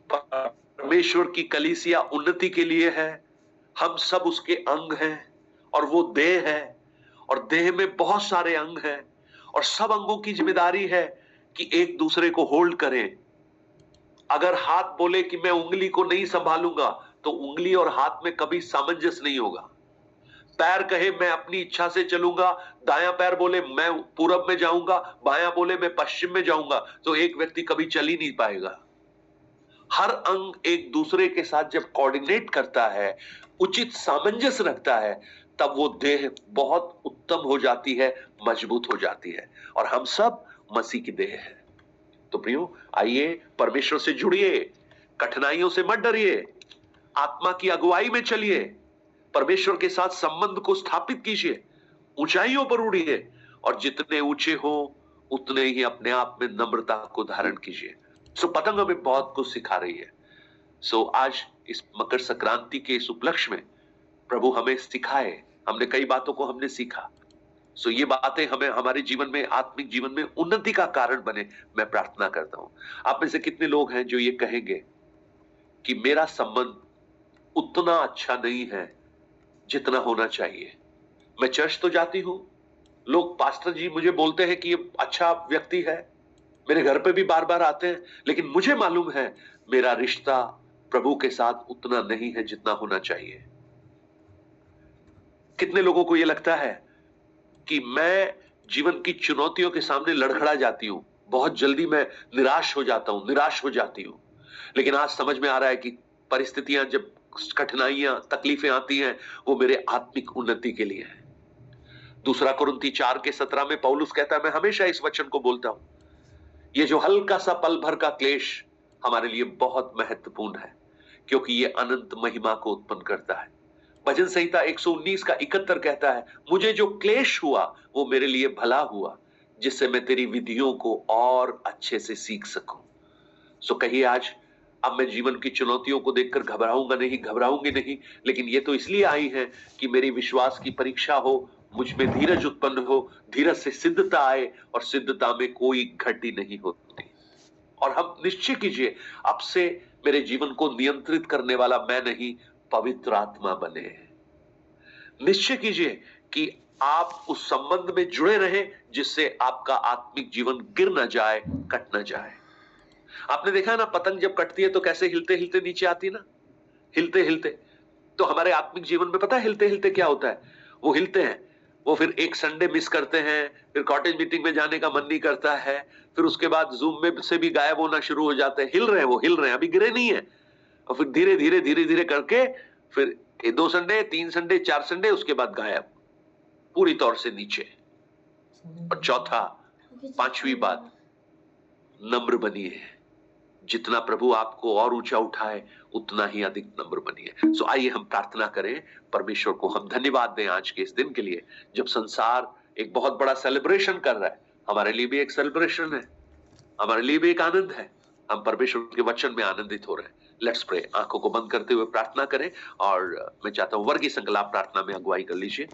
परमेश्वर की कलीसिया उन्नति के लिए है। हम सब उसके अंग हैं और वो देह है, और देह में बहुत सारे अंग हैं, और सब अंगों की जिम्मेदारी है कि एक दूसरे को होल्ड करें। अगर हाथ बोले कि मैं उंगली को नहीं संभालूंगा, तो उंगली और हाथ में कभी सामंजस्य नहीं होगा। पैर कहे मैं अपनी इच्छा से चलूंगा, दायां पैर बोले मैं पूरब में जाऊंगा, बायां बोले मैं पश्चिम में जाऊंगा, तो एक व्यक्ति कभी चल ही नहीं पाएगा। हर अंग एक दूसरे के साथ जब कोऑर्डिनेट करता है, उचित सामंजस्य रखता है, तब वो देह बहुत उत्तम हो जाती है, मजबूत हो जाती है। और हम सब मसीह की देह है। तो प्रियो, आइए परमेश्वर से जुड़िए, कठिनाइयों से मत डरिए, आत्मा की अगुवाई में चलिए, परमेश्वर के साथ संबंध को स्थापित कीजिए, ऊंचाइयों पर उड़िए, और जितने ऊंचे हो उतने ही अपने आप में नम्रता को धारण कीजिए। सो पतंग हमें बहुत कुछ सिखा रही है। सो आज इस मकर संक्रांति के इस उपलक्ष्य में प्रभु हमें सिखाए, हमने कई बातों को हमने सीखा। सो ये बातें हमें हमारे जीवन में, आत्मिक जीवन में उन्नति का कारण बने। मैं प्रार्थना करता हूं, आप में से कितने लोग हैं जो ये कहेंगे कि मेरा संबंध उतना अच्छा नहीं है जितना होना चाहिए। मैं चर्च तो जाती हूं, लोग पास्टर जी मुझे बोलते हैं कि ये अच्छा व्यक्ति है, मेरे घर पे भी बार बार आते हैं, लेकिन मुझे मालूम है मेरा रिश्ता प्रभु के साथ उतना नहीं है जितना होना चाहिए। कितने लोगों को यह लगता है कि मैं जीवन की चुनौतियों के सामने लड़खड़ा जाती हूं, बहुत जल्दी मैं निराश हो जाता हूं, निराश हो जाती हूं। लेकिन आज समझ में आ रहा है कि परिस्थितियां, जब कठिनाइयां, तकलीफें आती हैं, वो मेरे आत्मिक उन्नति के लिए है। दूसरा कुरिन्थी 4:17 में पौलुस कहता है, मैं हमेशा इस वचन को बोलता हूं, ये जो हल्का सा पल भर का क्लेश हमारे लिए बहुत महत्वपूर्ण है, क्योंकि ये अनंत महिमा को उत्पन्न करता है। भजन संहिता 119:71 कहता है, मुझे जो क्लेश हुआ वो मेरे लिए भला हुआ, जिससे मैं तेरी विधियों को और अच्छे से सीख सकूं। सो कहिए आज, अब मैं जीवन की चुनौतियों को देखकर घबराऊंगा नहीं, घबराऊंगी नहीं, लेकिन ये तो इसलिए आई है कि मेरी विश्वास की परीक्षा हो, मुझ में धीरज उत्पन्न हो, धीरज से सिद्धता आए, और सिद्धता में कोई घटी नहीं होती। और हम निश्चय कीजिए, अब से मेरे जीवन को नियंत्रित करने वाला मैं नहीं, पवित्र आत्मा बने। निश्चय कीजिए कि आप उस संबंध में जुड़े रहे जिससे आपका आत्मिक जीवन गिर न जाए, कट न जाए। आपने देखा है ना, पतंग जब कटती है तो कैसे हिलते हिलते नीचे आती है ना, हिलते हिलते। तो हमारे आत्मिक जीवन में पता है हिलते हिलते क्या होता है? वो हिलते हैं, वो फिर एक संडे मिस करते हैं, फिर कॉटेज मीटिंग में जाने का मन नहीं करता है, फिर उसके बाद जूम में से भी गायब होना शुरू हो जाते हैं। हिल रहे हैं, वो हिल रहे हैं, अभी गिरे नहीं है। और फिर धीरे धीरे धीरे धीरे करके फिर 2 संडे, 3 संडे, 4 संडे, उसके बाद गायब, पूरी तौर से नीचे। और चौथा, 5वीं बात, नम्र बनिए। जितना प्रभु आपको और ऊंचा उठाए, उतना ही अधिक नम्र बनिए। सो आइए हम प्रार्थना करें, परमेश्वर को हम धन्यवाद दें आज के इस दिन के लिए, जब संसार एक बहुत बड़ा सेलिब्रेशन कर रहा है। हमारे लिए भी एक सेलिब्रेशन है, हमारे लिए भी एक आनंद है। हम परमेश्वर के वचन में आनंदित हो रहे हैं। Let's pray. आंखों को बंद करते हुए प्रार्थना करें, और मैं चाहता हूं वर्गीय संकल्प प्रार्थना में अगुवाई कर लीजिए।